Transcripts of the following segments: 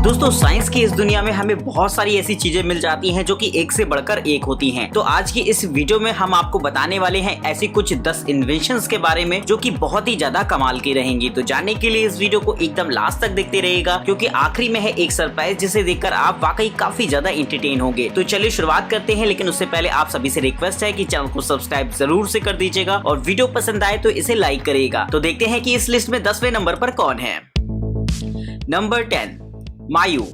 दोस्तों साइंस की इस दुनिया में हमें बहुत सारी ऐसी चीजें मिल जाती हैं जो कि एक से बढ़कर एक होती हैं। तो आज की इस वीडियो में हम आपको बताने वाले हैं ऐसी कुछ 10 इन्वेंशंस के बारे में जो कि बहुत ही ज्यादा कमाल की रहेंगी। तो जानने के लिए इस वीडियो को एकदम लास्ट तक देखते रहिएगा, क्योंकि आखिरी में है एक सरप्राइज जिसे देखकर आप वाकई काफी ज्यादा एंटरटेन होंगे। तो चलिए शुरुआत करते हैं, लेकिन उससे पहले आप सभी से रिक्वेस्ट है कि चैनल को सब्सक्राइब जरूर से कर दीजिएगा और वीडियो पसंद आए तो इसे लाइक करिएगा। तो देखते हैं कि इस लिस्ट में 10वें नंबर पर कौन है। नंबर 10, मायू।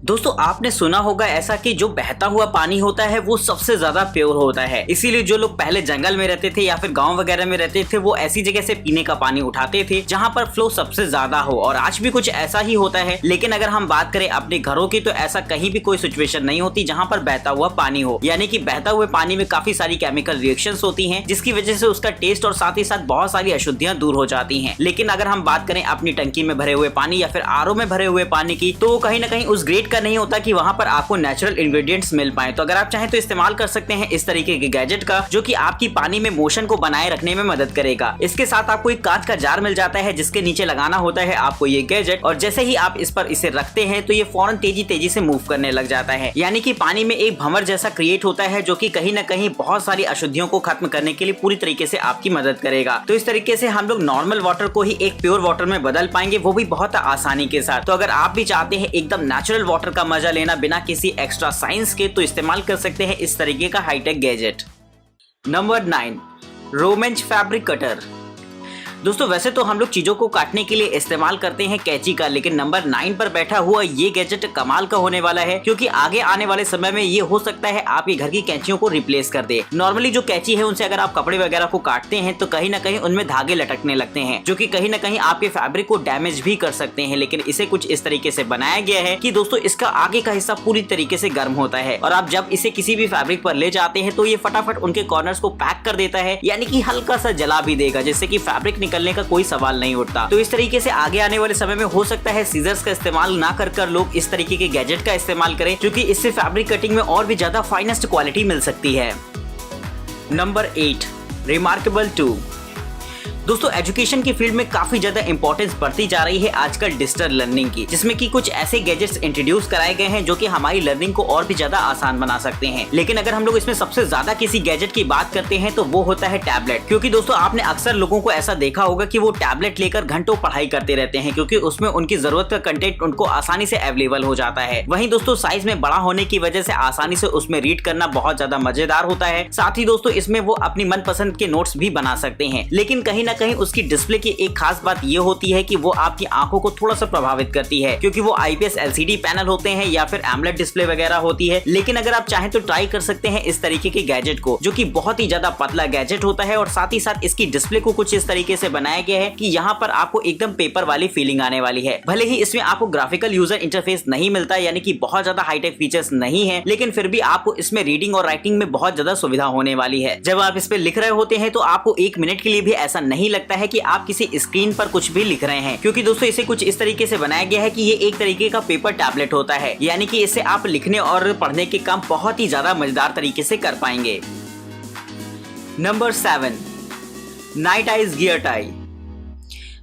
दोस्तों आपने सुना होगा ऐसा कि जो बहता हुआ पानी होता है वो सबसे ज्यादा प्योर होता है, इसीलिए जो लोग पहले जंगल में रहते थे या फिर गांव वगैरह में रहते थे वो ऐसी जगह से पीने का पानी उठाते थे जहां पर फ्लो सबसे ज्यादा हो। और आज भी कुछ ऐसा ही होता है, लेकिन अगर हम बात करें अपने घरों की तो ऐसा कहीं भी कोई सिचुएशन नहीं होती जहां पर बहता हुआ पानी हो। यानी कि बहता हुए पानी में काफी सारी केमिकल रिएक्शंस होती हैं, जिसकी वजह से उसका टेस्ट और साथ ही साथ बहुत सारी अशुद्धियां दूर हो जाती हैं। लेकिन अगर हम बात करें अपनी टंकी में भरे हुए पानी या फिर आरओ में भरे हुए पानी की, तो कहीं ना कहीं उस ग्रेड का नहीं होता कि वहां पर आपको नेचुरल इंग्रेडिएंट्स मिल पाए। तो अगर आप चाहें तो इस्तेमाल कर सकते हैं इस तरीके के गैजेट का, जो कि आपकी पानी में मोशन को बनाए रखने में मदद करेगा। इसके साथ आपको एक कांच का जार मिल जाता है जिसके नीचे लगाना होता है आपको ये गैजेट, और जैसे ही आप इस पर इसे रखते हैं तो ये फौरन तेजी से मूव करने लग जाता है। यानी कि पानी में एक भंवर जैसा क्रिएट होता है जो कि कहीं ना कहीं बहुत सारी अशुद्धियों को खत्म करने के लिए पूरी तरीके से आपकी मदद करेगा। तो इस तरीके से हम लोग नॉर्मल वाटर को ही एक प्योर वाटर में बदल पाएंगे, वो भी बहुत आसानी के साथ। तो अगर आप भी चाहते हैं एकदम नेचुरल वाटर का मजा लेना बिना किसी एक्स्ट्रा साइंस के, तो इस्तेमाल कर सकते हैं इस तरीके का हाईटेक गैजेट। नंबर 9, रोमेंच फैब्रिक कटर। दोस्तों वैसे तो हम लोग चीजों को काटने के लिए इस्तेमाल करते हैं कैंची का, लेकिन नंबर 9 पर बैठा हुआ ये गैजेट कमाल का होने वाला है, क्योंकि आगे आने वाले समय में ये हो सकता है आपके घर की कैंचियों को रिप्लेस कर दे। नॉर्मली जो कैंची है उनसे अगर आप कपड़े वगैरह को काटते हैं तो कहीं ना कहीं उनमें धागे लटकने लगते हैं, जो कि कहीं ना कहीं आपके फैब्रिक को डैमेज भी कर सकते हैं। लेकिन इसे कुछ इस तरीके से बनाया गया है कि दोस्तों इसका आगे का हिस्सा पूरी तरीके से गर्म होता है, और आप जब इसे किसी भी फैब्रिक पर ले जाते हैं तो ये फटाफट उनके कॉर्नर्स को पैक कर देता है, यानी कि हल्का सा जला भी देगा, जिससे कि फैब्रिक निकलने का कोई सवाल नहीं उठता। तो इस तरीके से आगे आने वाले समय में हो सकता है सीजर्स का इस्तेमाल ना कर लोग इस तरीके के गैजेट का इस्तेमाल करें, क्योंकि इससे फैब्रिक कटिंग में और भी ज्यादा फाइनेस्ट क्वालिटी मिल सकती है। Number 8, remarkable 2। दोस्तों एजुकेशन की फील्ड में काफी ज्यादा इंपॉर्टेंस बढ़ती जा रही है आजकल डिजिटल लर्निंग की, जिसमें कि कुछ ऐसे गैजेट्स इंट्रोड्यूस कराए गए हैं जो कि हमारी लर्निंग को और भी ज्यादा आसान बना सकते हैं। लेकिन अगर हम लोग इसमें सबसे ज्यादा किसी गैजेट की बात करते हैं तो वो होता है टैबलेट, क्योंकि दोस्तों आपने अक्सर लोगों को ऐसा देखा होगा कि वो टैबलेट लेकर घंटों पढ़ाई करते रहते हैं, क्योंकि उसमें उनकी जरूरत का कंटेंट उनको आसानी से अवेलेबल हो जाता है। वहीं दोस्तों साइज में बड़ा होने की वजह से आसानी से उसमें रीड करना बहुत ज्यादा मजेदार होता है। साथ ही दोस्तों इसमें वो अपनी मनपसंद के नोट्स भी बना सकते हैं। लेकिन कहीं ना कहीं उसकी डिस्प्ले की एक खास बात ये होती है कि वो आपकी आंखों को थोड़ा सा प्रभावित करती है, क्योंकि वो आईपीएस एलसीडी पैनल होते हैं या फिर एमोलेड डिस्प्ले वगैरह होती है। लेकिन अगर आप चाहें तो ट्राई कर सकते हैं इस तरीके के गैजेट को, जो कि बहुत ही ज्यादा पतला गैजेट होता है, और साथ ही साथ इसकी डिस्प्ले को कुछ इस तरीके से बनाया गया है कि यहाँ पर आपको एकदम पेपर वाली फीलिंग आने वाली है। भले ही इसमें आपको ग्राफिकल यूजर इंटरफेस नहीं मिलता, यानी कि बहुत ज्यादा हाईटेक फीचर्स नहीं है, लेकिन फिर भी आपको इसमें रीडिंग और राइटिंग में बहुत ज्यादा सुविधा होने वाली है। जब आप इस पे लिख रहे होते हैं तो आपको 1 मिनट के लिए भी ऐसा नहीं लगता है कि आप किसी स्क्रीन पर कुछ भी लिख रहे हैं, क्योंकि दोस्तों इसे कुछ इस तरीके से बनाया गया है कि ये एक तरीके का पेपर टैबलेट होता है, यानी कि इससे आप लिखने और पढ़ने के काम बहुत ही ज्यादा मजेदार तरीके से कर पाएंगे। Number 7, night eyes gear tie.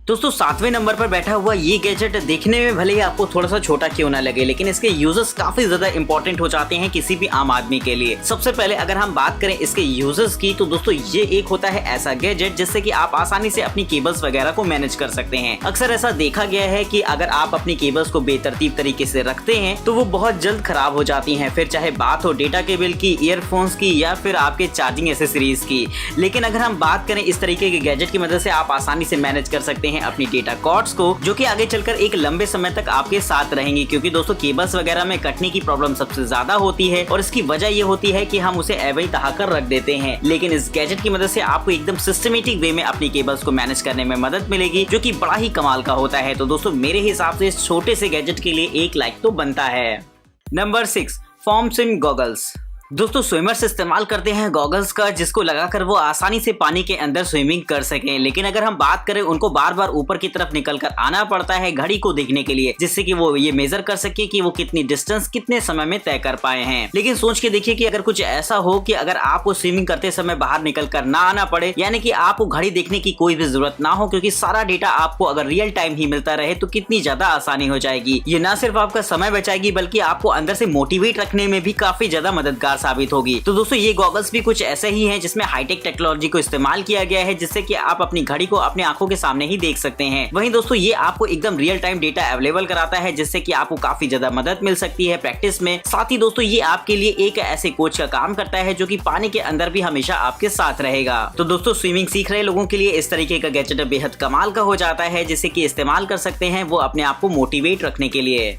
दोस्तों 7वें नंबर पर बैठा हुआ ये गैजेट देखने में भले ही आपको थोड़ा सा छोटा क्यों ना लगे, लेकिन इसके यूजर्स काफी ज्यादा इंपॉर्टेंट हो जाते हैं किसी भी आम आदमी के लिए। सबसे पहले अगर हम बात करें इसके यूजर्स की, तो दोस्तों ये एक होता है ऐसा गैजेट जिससे कि आप आसानी से अपनी केबल्स वगैरह को मैनेज कर सकते हैं। अक्सर ऐसा देखा गया है कि अगर आप अपनी केबल्स को बेतरतीब तरीके से रखते हैं तो वो बहुत जल्द खराब हो जाती हैं, फिर चाहे बात हो डेटा केबल की, ईयरफोन्स की या फिर आपके चार्जिंग एसेसरीज की। लेकिन अगर हम बात करें इस तरीके के गैजेट की मदद से आप आसानी से मैनेज कर सकते हैं अपनी डेटा कॉर्ड्स को, जो कि आगे चलकर एक लंबे समय तक आपके साथ रहेंगी, क्योंकि दोस्तों केबल्स वगैरह में कटने की प्रॉब्लम सबसे ज्यादा होती है, और इसकी वजह ये होती है कि हम उसे ऐवे ही तहाकर रख देते हैं। लेकिन इस गैजेट की मदद से आपको एकदम सिस्टमेटिक वे में अपनी केबल्स को मैनेज करने में मदद मिलेगी, जो कि बड़ा ही कमाल का होता है। तो दोस्तों मेरे हिसाब से इस छोटे से गैजेट के लिए 1 लाइक तो बनता है। Number 6, form SIM goggles. दोस्तों स्विमर्स इस्तेमाल करते हैं गॉगल्स का, जिसको लगाकर वो आसानी से पानी के अंदर स्विमिंग कर सकें। लेकिन अगर हम बात करें, उनको बार बार ऊपर की तरफ निकलकर आना पड़ता है घड़ी को देखने के लिए, जिससे कि वो ये मेजर कर सके कि वो कितनी डिस्टेंस कितने समय में तय कर पाए हैं। लेकिन सोच के देखिए कि अगर कुछ ऐसा हो कि अगर आपको स्विमिंग करते समय बाहर निकलकर ना आना पड़े, यानी कि आपको घड़ी देखने की कोई भी जरूरत ना हो, क्योंकि सारा डेटा आपको अगर रियल टाइम ही मिलता रहे तो कितनी ज्यादा आसानी हो जाएगी। ये ना सिर्फ आपका समय बचाएगी बल्कि आपको अंदर से मोटिवेट रखने में भी काफी ज्यादा मददगार साबित होगी। तो दोस्तों ये गॉगल्स भी कुछ ऐसे ही हैं जिसमें हाईटेक टेक्नोलॉजी को इस्तेमाल किया गया है, जिससे कि आप अपनी घड़ी को अपनी आंखों के सामने ही देख सकते हैं। वहीं दोस्तों ये आपको एकदम रियल टाइम डेटा अवेलेबल कराता है, जिससे कि आपको काफी ज्यादा मदद मिल सकती है प्रैक्टिस में। साथ ही दोस्तों ये आपके लिए एक ऐसे कोच का काम करता है जो कि पानी के अंदर भी हमेशा आपके साथ रहेगा। तो दोस्तों स्विमिंग सीख रहे लोगों के लिए इस तरीके का गैजेट बेहद कमाल का हो जाता है, जिसे कि इस्तेमाल कर सकते हैं वो अपने आप को मोटिवेट रखने के लिए।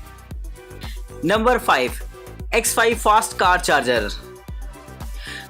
Number 5, X5 fast car charger.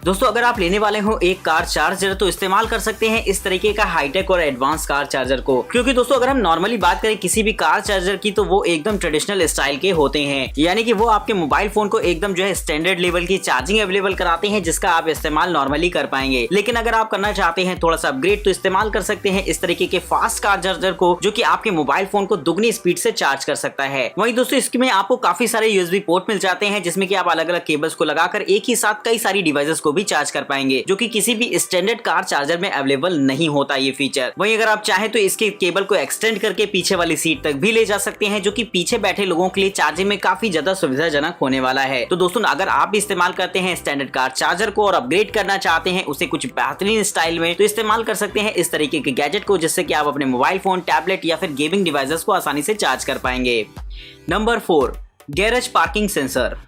दोस्तों अगर आप लेने वाले हो एक कार चार्जर तो इस्तेमाल कर सकते हैं इस तरीके का हाईटेक और एडवांस कार चार्जर को, क्योंकि दोस्तों अगर हम नॉर्मली बात करें किसी भी कार चार्जर की तो वो एकदम ट्रेडिशनल स्टाइल के होते हैं, यानी कि वो आपके मोबाइल फोन को एकदम जो है स्टैंडर्ड लेवल की चार्जिंग अवेलेबल कराते हैं, जिसका आप इस्तेमाल नॉर्मली कर पाएंगे। लेकिन अगर आप करना चाहते हैं थोड़ा सा अपग्रेड तो इस्तेमाल कर सकते हैं इस तरीके के फास्ट कार चार्जर को, जो कि आपके मोबाइल फोन को दुगनी स्पीड से चार्ज कर सकता है। वहीं दोस्तों इसमें आपको काफी सारे यूएसबी पोर्ट मिल जाते हैं, जिसमें कि आप अलग अलग केबल्स को लगाकर एक ही साथ कई सारी डिवाइसेस को भी चार्ज कर पाएंगे, जो कि किसी भी स्टैंडर्ड कार चार्जर में अवेलेबल नहीं होता ये फीचर। वहीं अगर आप चाहें तो इसके केबल को एक्सटेंड करके पीछे वाली सीट तक भी ले जा सकते हैं, जो कि पीछे बैठे लोगों के लिए चार्जिंग में काफी ज्यादा सुविधाजनक होने वाला है। तो दोस्तों अगर आप भी इस्तेमाल करते हैं स्टैंडर्ड कार चार्जर को और अपग्रेड करना चाहते हैं उसे कुछ बेहतरीन स्टाइल में, तो इस्तेमाल कर सकते हैं इस तरीके के गैजेट को, जिससे कि आप अपने मोबाइल फोन, टैबलेट या फिर गेमिंग डिवाइसेस को आसानी से चार्ज कर पाएंगे। Number 4, garage parking sensor.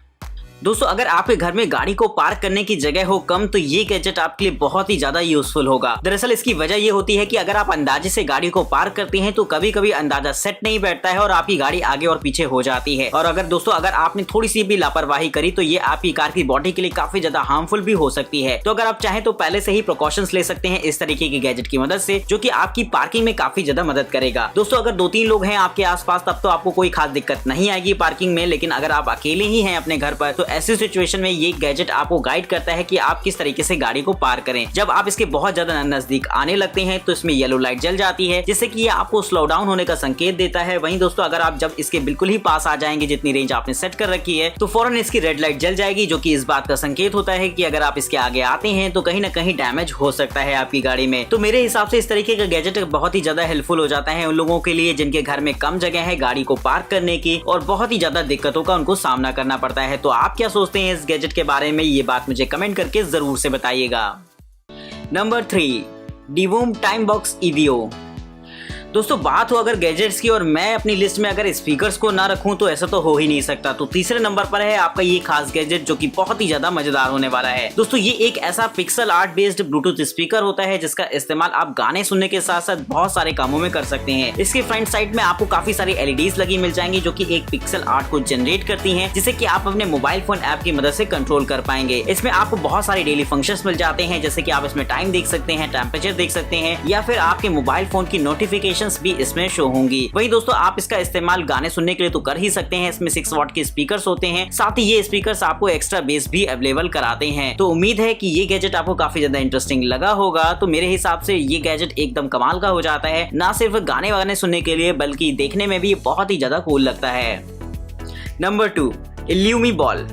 दोस्तों अगर आपके घर में गाड़ी को पार्क करने की जगह हो कम तो ये गैजेट आपके लिए बहुत ही ज्यादा यूजफुल होगा। दरअसल इसकी वजह ये होती है कि अगर आप अंदाजे से गाड़ी को पार्क करते हैं तो कभी कभी अंदाजा सेट नहीं बैठता है और आपकी गाड़ी आगे और पीछे हो जाती है। और अगर दोस्तों अगर आपने थोड़ी सी भी लापरवाही करी तो ये आपकी कार की बॉडी के लिए काफी ज्यादा हार्मफुल भी हो सकती है। तो अगर आप चाहें तो पहले से ही प्रिकॉशंस ले सकते हैं इस तरीके के गैजेट की मदद से, जो कि आपकी पार्किंग में काफी ज्यादा मदद करेगा। दोस्तों अगर 2-3 लोग हैं आपके आसपास तब तो आपको कोई खास दिक्कत नहीं आएगी पार्किंग में, लेकिन अगर आप अकेले ही हैं अपने घर पर तो ऐसी सिचुएशन में ये गैजेट आपको गाइड करता है कि आप किस तरीके से गाड़ी को पार करें। जब आप इसके बहुत ज्यादा नजदीक आने लगते हैं तो इसमें येलो लाइट जल जाती है, जिससे कि ये आपको स्लो डाउन होने का संकेत देता है। वहीं दोस्तों अगर आप जब इसके बिल्कुल ही पास आ जाएंगे, जितनी रेंज आपने सेट कर रखी है, तो फौरन इसकी रेड लाइट जल जाएगी, जो कि इस बात का संकेत होता है कि अगर आप इसके आगे आते हैं तो कहीं ना कहीं डैमेज हो सकता है आपकी गाड़ी में। तो मेरे हिसाब से इस तरीके का गैजेट बहुत ही ज्यादा हेल्पफुल हो जाता है उन लोगों के लिए जिनके घर में कम जगह है गाड़ी को पार्क करने की और बहुत ही ज्यादा दिक्कतों का उनको सामना करना पड़ता है। तो आप क्या सोचते हैं इस गैजेट के बारे में, ये बात मुझे कमेंट करके जरूर से बताइएगा। Number 3, Divoom time box EVO। दोस्तों बात हो अगर गैजेट्स की और मैं अपनी लिस्ट में अगर स्पीकर्स को ना रखूं तो ऐसा तो हो ही नहीं सकता। तो तीसरे नंबर पर है आपका ये खास गैजेट, जो कि बहुत ही ज्यादा मजेदार होने वाला है। दोस्तों ये एक ऐसा pixel art based Bluetooth speaker होता है जिसका इस्तेमाल आप गाने सुनने के साथ साथ बहुत सारे कामों में कर सकते हैं। इसके फ्रंट साइड में आपको काफी सारी LEDs लगी मिल जाएंगी, जो कि एक पिक्सल आर्ट को जनरेट करती हैं, जिसे कि आप अपने मोबाइल फोन ऐप की मदद से कंट्रोल कर पाएंगे। इसमें आपको बहुत सारे डेली फंक्शंस मिल जाते हैं, जैसे कि आप इसमें टाइम देख सकते हैं, टेम्परेचर देख सकते हैं, या फिर आपके मोबाइल फोन की नोटिफिकेशंस भी इसमें शो होंगी। वहीं दोस्तों आप इसका इस्तेमाल गाने सुनने के लिए तो कर ही सकते हैं। इसमें 6 वॉट के स्पीकर्स होते हैं, साथ ही ये स्पीकर्स आपको एक्स्ट्रा बेस भी अवेलेबल कराते हैं। तो उम्मीद है कि ये गैजेट आपको काफी ज्यादा इंटरेस्टिंग लगा होगा। तो मेरे हिसाब से ये गैजेट एकदम कमाल का हो जाता है, ना सिर्फ गाने वाने सुनने के लिए बल्कि देखने में भी बहुत ही ज्यादा कूल लगता है। Number 2, Illumi ball.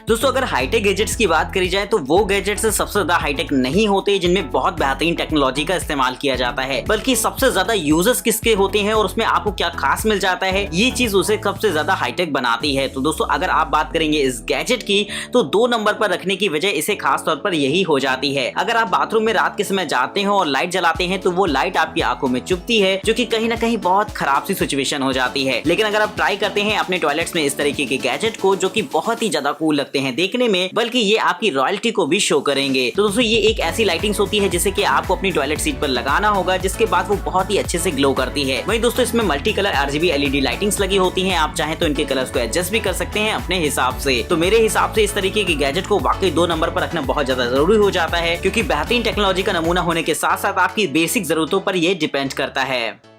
दोस्तों अगर हाईटेक गैजेट्स की बात करी जाए तो वो गैजेट्स सबसे ज्यादा हाईटेक नहीं होते जिनमें बहुत बेहतरीन टेक्नोलॉजी का इस्तेमाल किया जाता है, बल्कि सबसे ज्यादा यूजर्स किसके होते हैं और उसमें आपको क्या खास मिल जाता है, ये चीज उसे सबसे ज्यादा हाईटेक बनाती है। तो दोस्तों अगर आप बात करेंगे इस गैजेट की तो 2 नंबर पर रखने की वजह इसे खास तौर पर यही हो जाती है। अगर आप बाथरूम में रात के समय जाते हो और लाइट जलाते हैं तो वो लाइट आपकी आंखों में चुभती है, जो कि कहीं ना कहीं बहुत खराब सी सिचुएशन हो जाती है। लेकिन अगर आप ट्राई करते हैं अपने टॉयलेट्स में इस तरीके के गैजेट को, जो कि बहुत ही ज्यादा कूल लगते हैं देखने में, बल्कि ये आपकी रॉयल्टी को भी शो करेंगे। तो दोस्तों ये एक ऐसी लाइटिंग्स होती है जिसे कि आपको अपनी टॉयलेट सीट पर लगाना होगा, जिसके बाद वो बहुत ही अच्छे से ग्लो करती है। वहीं दोस्तों इसमें multi colour RGB LED lightings लगी होती हैं, आप चाहें तो इनके कलर्स को एडजस्ट भी कर सकते हैं अपने हिसाब से। तो मेरे हिसाब से इस तरीके के गैजेट को वाकई 2 नंबर पर रखना बहुत ज्यादा जरूरी हो जाता है, क्योंकि बेहतरीन टेक्नोलॉजी का नमूना होने के साथ साथ आपकी बेसिक जरूरतों पर यह डिपेंड करता है।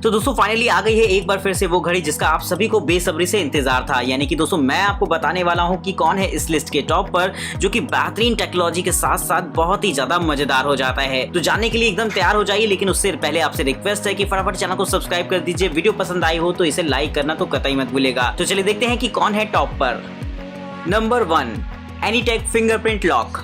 तो दोस्तों फाइनली आ गई है एक बार फिर से वो घड़ी जिसका आप सभी को बेसब्री से इंतजार था, यानी कि दोस्तों मैं आपको बताने वाला हूं कि कौन है इस लिस्ट के टॉप पर जो कि बेहतरीन टेक्नोलॉजी के साथ साथ बहुत ही ज्यादा मजेदार हो जाता है। तो जानने के लिए एकदम तैयार हो जाइए, लेकिन उससे पहले आपसे रिक्वेस्ट है कि फटाफट चैनल को सब्सक्राइब कर दीजिए। वीडियो पसंद आई हो तो इसे लाइक करना तो कतई मत भूलिएगा। तो चलिए देखते हैं कि कौन है टॉप पर। Number 1, Anytech fingerprint lock.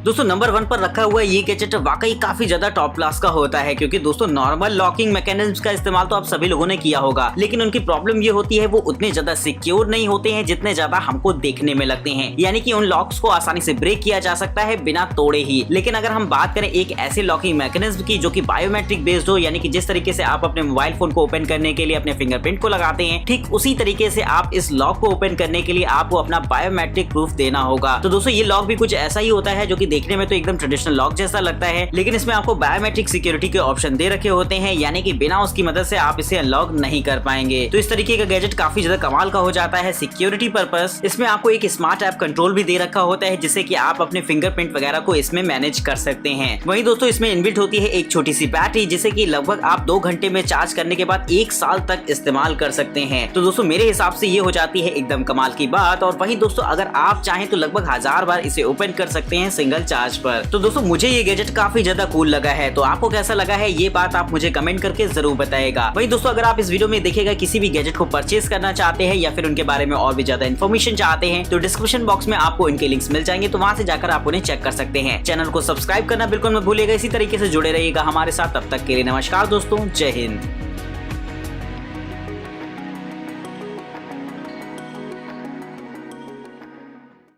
दोस्तों नंबर 1 पर रखा हुआ ये गैजेट वाकई काफी ज्यादा टॉप क्लास का होता है, क्योंकि दोस्तों नॉर्मल लॉकिंग मैकेनिज्म का इस्तेमाल तो आप सभी लोगों ने किया होगा, लेकिन उनकी प्रॉब्लम ये होती है वो उतने ज्यादा सिक्योर नहीं होते हैं जितने ज्यादा हमको देखने में लगते हैं। यानी कि उन लॉक्स को आसानी से ब्रेक किया जा सकता है बिना तोड़े ही। लेकिन अगर हम बात करें एक ऐसे लॉकिंग मैकेनिज्म की जो कि बायोमेट्रिक बेस्ड हो, यानी कि जिस तरीके से आप अपने मोबाइल फोन को ओपन करने के लिए अपने फिंगरप्रिंट को लगाते हैं, ठीक उसी तरीके से आप इस लॉक को ओपन करने के लिए आपको अपना बायोमेट्रिक प्रूफ देना होगा। तो दोस्तों ये लॉक भी कुछ ऐसा ही होता है जो कि देखने में तो एकदम ट्रेडिशनल लॉक जैसा लगता है, लेकिन इसमें आपको बायोमेट्रिक सिक्योरिटी के ऑप्शन दे रखे होते हैं, यानी कि बिना उसकी मदद से आप इसे अनलॉक नहीं कर पाएंगे। तो इस तरीके का गैजेट काफी ज्यादा कमाल का हो जाता है सिक्योरिटी पर्पस। इसमें आपको एक स्मार्ट ऐप कंट्रोल भी दे रखा होता है, जिससे कि आप अपने फिंगरप्रिंट वगैरह को इसमें मैनेज कर सकते हैं। वहीं दोस्तों इसमें इनबिल्ट होती है एक छोटी सी बैटरी, जिसे कि लगभग आप 2 घंटे में चार्ज करने के बाद 1 साल तक इस्तेमाल कर सकते हैं। तो दोस्तों मेरे हिसाब से ये हो जाती है एकदम कमाल की बात। और वहीं दोस्तों अगर आप चाहें तो लगभग 1000 बार इसे ओपन कर सकते हैं सिंगल चार्ज पर। तो दोस्तों मुझे ये गैजेट काफी ज्यादा कूल लगा है, तो आपको कैसा लगा है ये बात आप मुझे कमेंट करके जरूर बताएगा। वहीं दोस्तों अगर आप इस वीडियो में देखिएगा किसी भी गैजेट को परचेज करना चाहते हैं या फिर उनके बारे में और भी ज्यादा इन्फॉर्मेशन चाहते हैं, तो डिस्क्रिप्शन बॉक्स में आपको इनके लिंक्स मिल जाएंगे, तो वहां से जाकर आप उन्हें चेक कर सकते हैं। चैनल को सब्सक्राइब करना बिल्कुल मत भूलिएगा। इसी तरीके से जुड़े रहिएगा हमारे साथ। तब तक के लिए नमस्कार दोस्तों, जय हिंद।